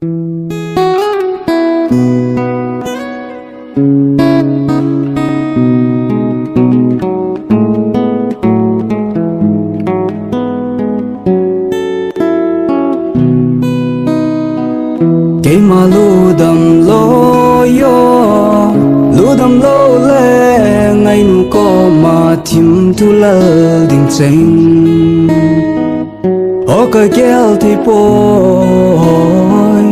Cái mà lu đầm lo yo lu đầm lo le ngày nu có mà thìm thu lơ đình tranh ở cái kéo thì bôi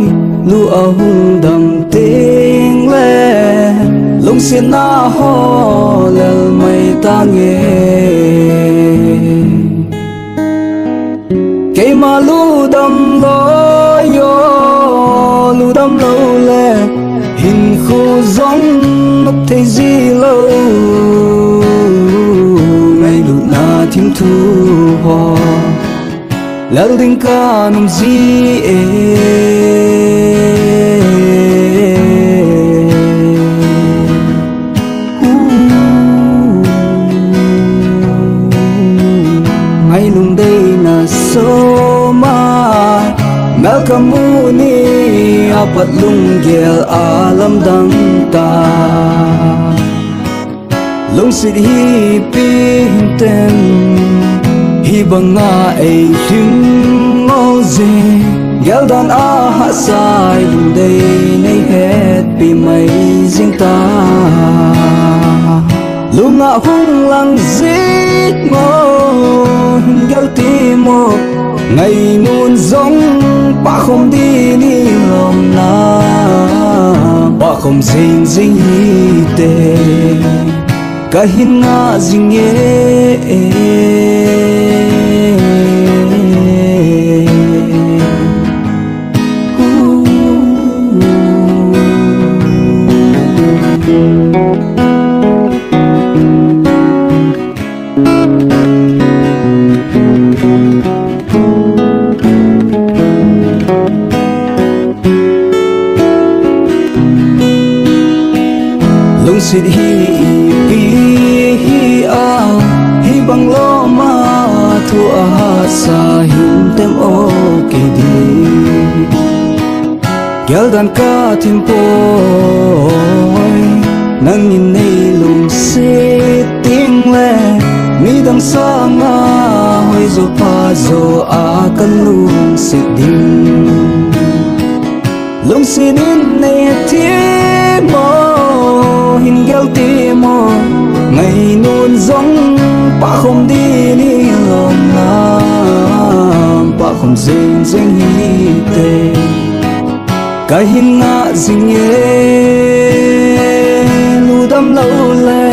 lu ông đầm tiếng le lông xiên na ho lơ mây ta nghe cái mà lu đầm lo yo lu đâm lâu lệ hình khu giống mất thấy gì lâu ngày lu na thiên thu hoa lỡ đình ca nằm gì ngày lùng đây là số mai mel kamu ni apat lung gel alam dang ta lung sit hi pinten hi banga ei him ngol ze gel dan a ha sai lung dei nei het pi mai jing ta lung a hung lang zit mo gel ti mo ngày nun giống bà không đi ni lòng na bà không dinh dinh hi tê cả hin nga dinh nhé lung sit hi pi a hi bang lo ma thu a sa hin tem o ke di gel dan ka tim poi nang in nei lung se ting le mi dang sa nga hoi zo pa zo a kan lung se ding lung sin in nei ti mo hình gel ti mo ngày nun giống bà không đi ni lòng na bà không dinh dinh hi tê cái hin nga dinh nhé lu đâm lâu lệ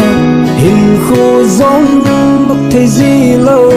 hình khu giống bất thấy gì lâu